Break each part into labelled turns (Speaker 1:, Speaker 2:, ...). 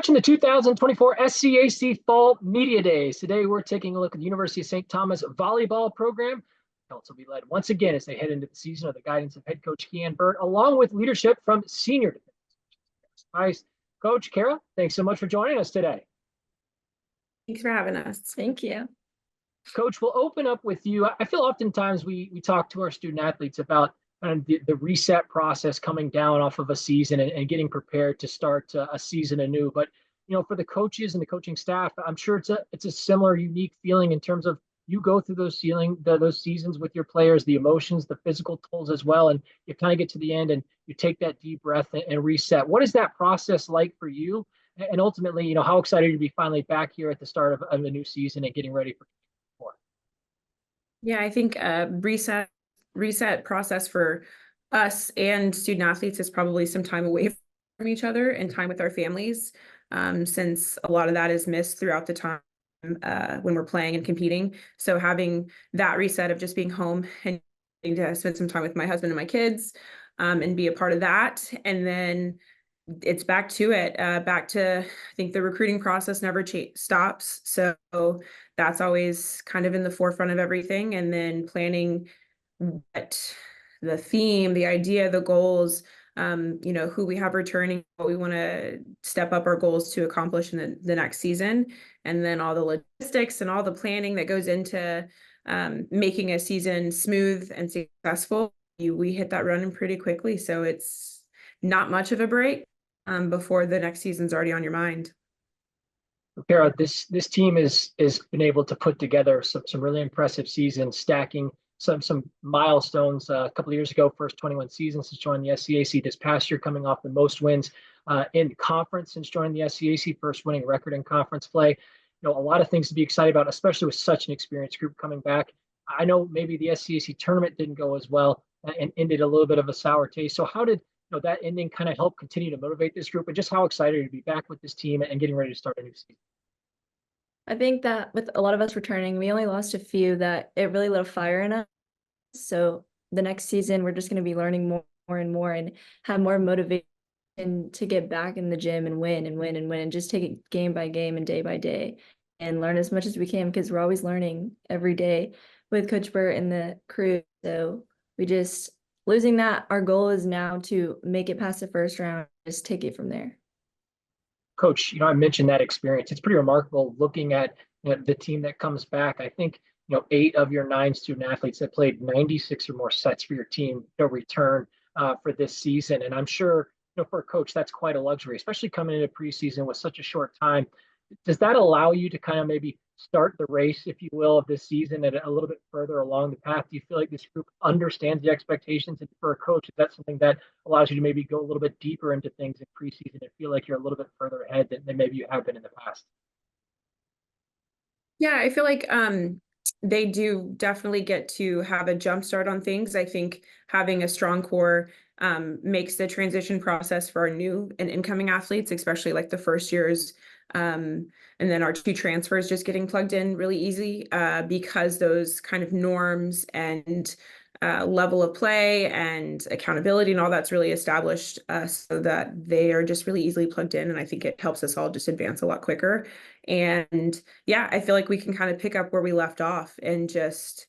Speaker 1: watching the 2024 SCAC Fall Media Days. Today, we're taking a look at the University of St. Thomas volleyball program. Celts will be led once again as they head into the season under the guidance of head coach Keanne Burt, along with leadership from senior defenders. Nice. Coach Kara, thanks so much for joining us today.
Speaker 2: Thanks for having us.
Speaker 3: Thank you.
Speaker 1: Coach, we'll open up with you. I feel oftentimes we talk to our student athletes about kind of the reset process coming down off of a season and getting prepared to start a season anew. But, for the coaches and the coaching staff, I'm sure it's a similar unique feeling in terms of you go through those seasons with your players, the emotions, the physical tolls as well. And you kind of get to the end and you take that deep breath and reset. What is that process like for you? And ultimately, how excited to be finally back here at the start of a new season and getting ready for more?
Speaker 2: Yeah, I think reset process for us and student athletes is probably some time away from each other and time with our families, since a lot of that is missed throughout the time when we're playing and competing. So having that reset of just being home and getting to spend some time with my husband and my kids, and be a part of that, and then it's back to it, back to, I think the recruiting process never stops. So that's always kind of in the forefront of everything. And then planning what the theme, the idea, the goals, who we have returning, what we want to step up our goals to accomplish in the next season. And then all the logistics and all the planning that goes into making a season smooth and successful. We hit that running pretty quickly. So it's not much of a break before the next season's already on your mind.
Speaker 1: Kara, this team is been able to put together some really impressive seasons, stacking some milestones. A couple of years ago, first 21 seasons since joining the SCAC. This past year, coming off the most wins in conference since joining the SCAC, first winning record in conference play. A lot of things to be excited about, especially with such an experienced group coming back. I know maybe the SCAC tournament didn't go as well and ended a little bit of a sour taste. So how did that ending kind of help continue to motivate this group, and just how excited to be back with this team and getting ready to start a new season?
Speaker 3: I think that with a lot of us returning, we only lost a few that it really lit a fire in us. So the next season, we're just going to be learning more and more and have more motivation to get back in the gym and win and win and win and just take it game by game and day by day and learn as much as we can, because we're always learning every day with Coach Burt and the crew. So we just losing that. Our goal is now to make it past the first round, just take it from there.
Speaker 1: Coach, I mentioned that experience. It's pretty remarkable looking at the team that comes back. I think 8 of your 9 student athletes that played 96 or more sets for your team return for this season. And I'm sure for a coach that's quite a luxury, especially coming into preseason with such a short time. Does that allow you to kind of maybe start the race, if you will, of this season at a little bit further along the path? Do you feel like this group understands the expectations? And for a coach, is that something that allows you to maybe go a little bit deeper into things in preseason and feel like you're a little bit further ahead than maybe you have been in the past?
Speaker 2: Yeah, I feel like they do definitely get to have a jump start on things. I think having a strong core makes the transition process for our new and incoming athletes, especially like the first years, and then our 2 transfers just getting plugged in really easy, because those kind of norms and level of play and accountability and all that's really established, so that they are just really easily plugged in. And I think it helps us all just advance a lot quicker. And yeah, I feel like we can kind of pick up where we left off and just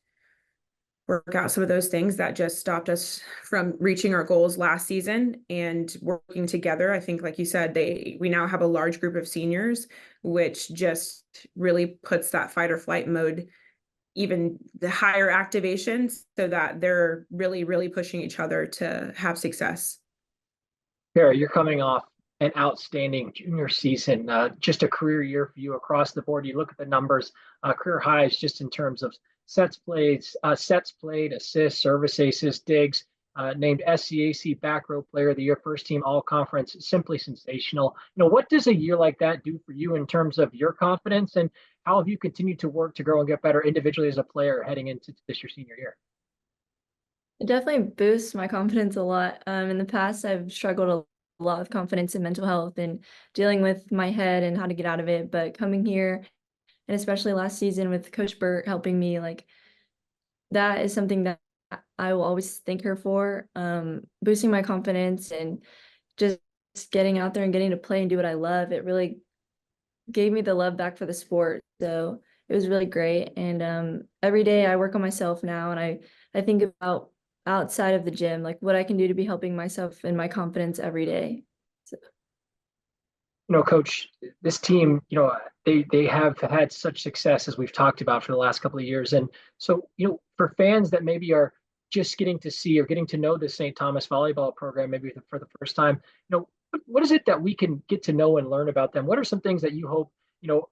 Speaker 2: work out some of those things that just stopped us from reaching our goals last season and working together. I think, like you said, we now have a large group of seniors, which just really puts that fight or flight mode even the higher activations, so that they're really, really pushing each other to have success.
Speaker 1: Kara, you're coming off an outstanding junior season, just a career year for you across the board. You look at the numbers, career highs just in terms of sets played, assists, service aces, digs, named SCAC back row player of the year, first team all conference. Simply sensational. What does a year like that do for you in terms of your confidence, and how have you continued to work to grow and get better individually as a player heading into this your senior year?
Speaker 3: It definitely boosts my confidence a lot. In the past, I've struggled a lot with confidence and mental health and dealing with my head and how to get out of it. But coming here, and especially last season with Coach Burt helping me, like, that is something that I will always thank her for, boosting my confidence and just getting out there and getting to play and do what I love. It really gave me the love back for the sport. So it was really great. And every day I work on myself now, and I think about outside of the gym, like what I can do to be helping myself and my confidence every day. So.
Speaker 1: Coach, this team, they have had such success as we've talked about for the last couple of years. And so, for fans that maybe are just getting to see or getting to know the St. Thomas volleyball program, maybe for the first time, what is it that we can get to know and learn about them? What are some things that you hope,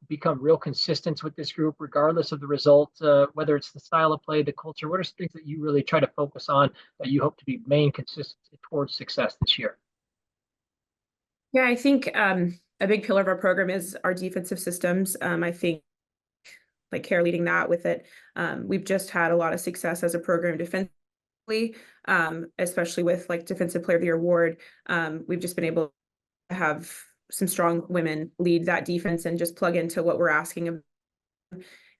Speaker 1: become real consistent with this group, regardless of the result, whether it's the style of play, the culture? What are some things that you really try to focus on that you hope to be main consistent towards success this year?
Speaker 2: Yeah, I think a big pillar of our program is our defensive systems. I think like Kara leading that with it. We've just had a lot of success as a program defensively, especially with like Defensive Player of the Year award. We've just been able to have some strong women lead that defense and just plug into what we're asking of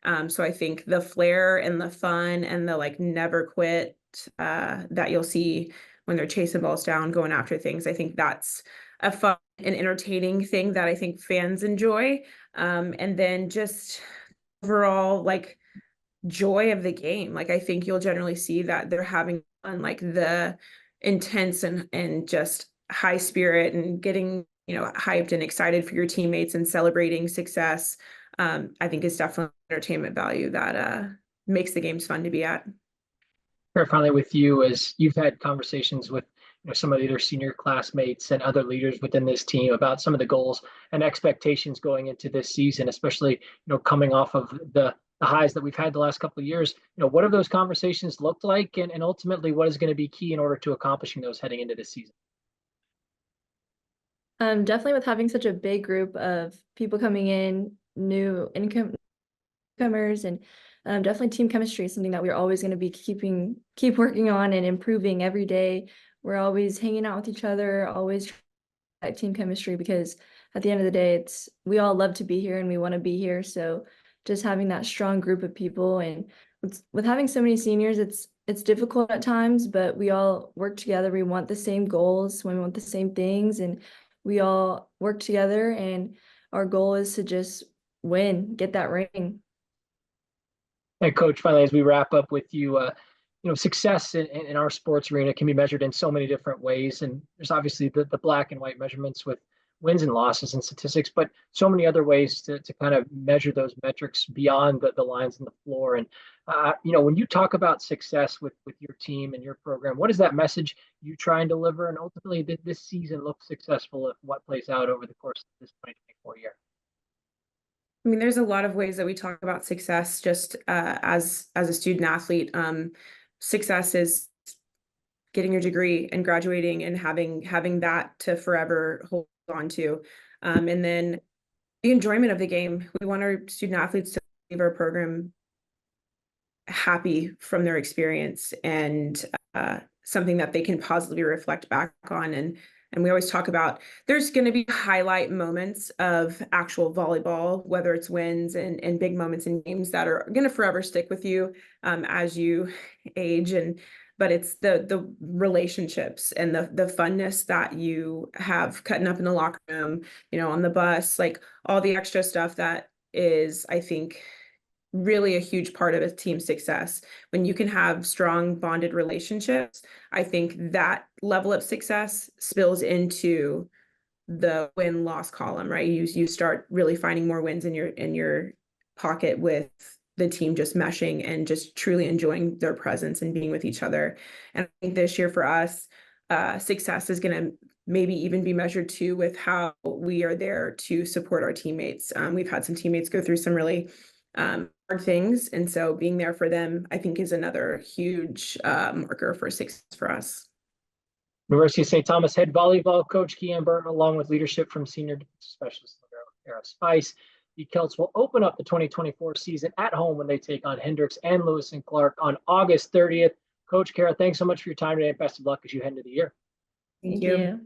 Speaker 2: them. So I think the flair and the fun and the like never quit that you'll see when they're chasing balls down, going after things, I think that's a fun and entertaining thing that I think fans enjoy. And then just overall like joy of the game. Like I think you'll generally see that they're having fun, like the intense and just high spirit and getting, hyped and excited for your teammates and celebrating success. I think is definitely entertainment value that makes the games fun to be at.
Speaker 1: Finally, with you, as you've had conversations with some of the other senior classmates and other leaders within this team about some of the goals and expectations going into this season, especially coming off of the highs that we've had the last couple of years. What have those conversations looked like, and ultimately what is going to be key in order to accomplishing those heading into this season?
Speaker 3: Definitely with having such a big group of people coming in, new incomers, and definitely team chemistry is something that we're always going to be keep working on and improving every day. We're always hanging out with each other, always that team chemistry, because at the end of the day, we all love to be here and we want to be here. So just having that strong group of people, and with having so many seniors, it's difficult at times, but we all work together. We want the same goals, we want the same things, and we all work together, and our goal is to just win, get that ring.
Speaker 1: And Coach, finally, as we wrap up with you, success in our sports arena can be measured in so many different ways. And there's obviously the black and white measurements with wins and losses and statistics, but so many other ways to kind of measure those metrics beyond the lines on the floor. And, when you talk about success with your team and your program, what is that message you try and deliver? And ultimately, did this season look successful if what plays out over the course of this 2024 year?
Speaker 2: I mean, there's a lot of ways that we talk about success just as a student athlete. Success is getting your degree and graduating and having that to forever hold on to. And then the enjoyment of the game. We want our student athletes to leave our program happy from their experience and something that they can positively reflect back on. And we always talk about there's going to be highlight moments of actual volleyball, whether it's wins and big moments in games that are going to forever stick with you as you age. But it's the relationships and the funness that you have cutting up in the locker room, on the bus, like all the extra stuff that is, I think, really a huge part of a team's success. When you can have strong bonded relationships, I think that level of success spills into the win-loss column, right? You start really finding more wins in your pocket with the team just meshing and just truly enjoying their presence and being with each other. And I think this year for us, success is going to maybe even be measured too with how we are there to support our teammates. We've had some teammates go through some really hard things, and so being there for them, I think, is another huge marker for success for us.
Speaker 1: University of St. Thomas head volleyball coach Keanne Burt, along with leadership from senior specialist Kara Spice. The Celts will open up the 2024 season at home when they take on Hendricks and Lewis and Clark on August 30th. Coach Kara, thanks so much for your time today, and best of luck as you head into the year.
Speaker 2: Thank you.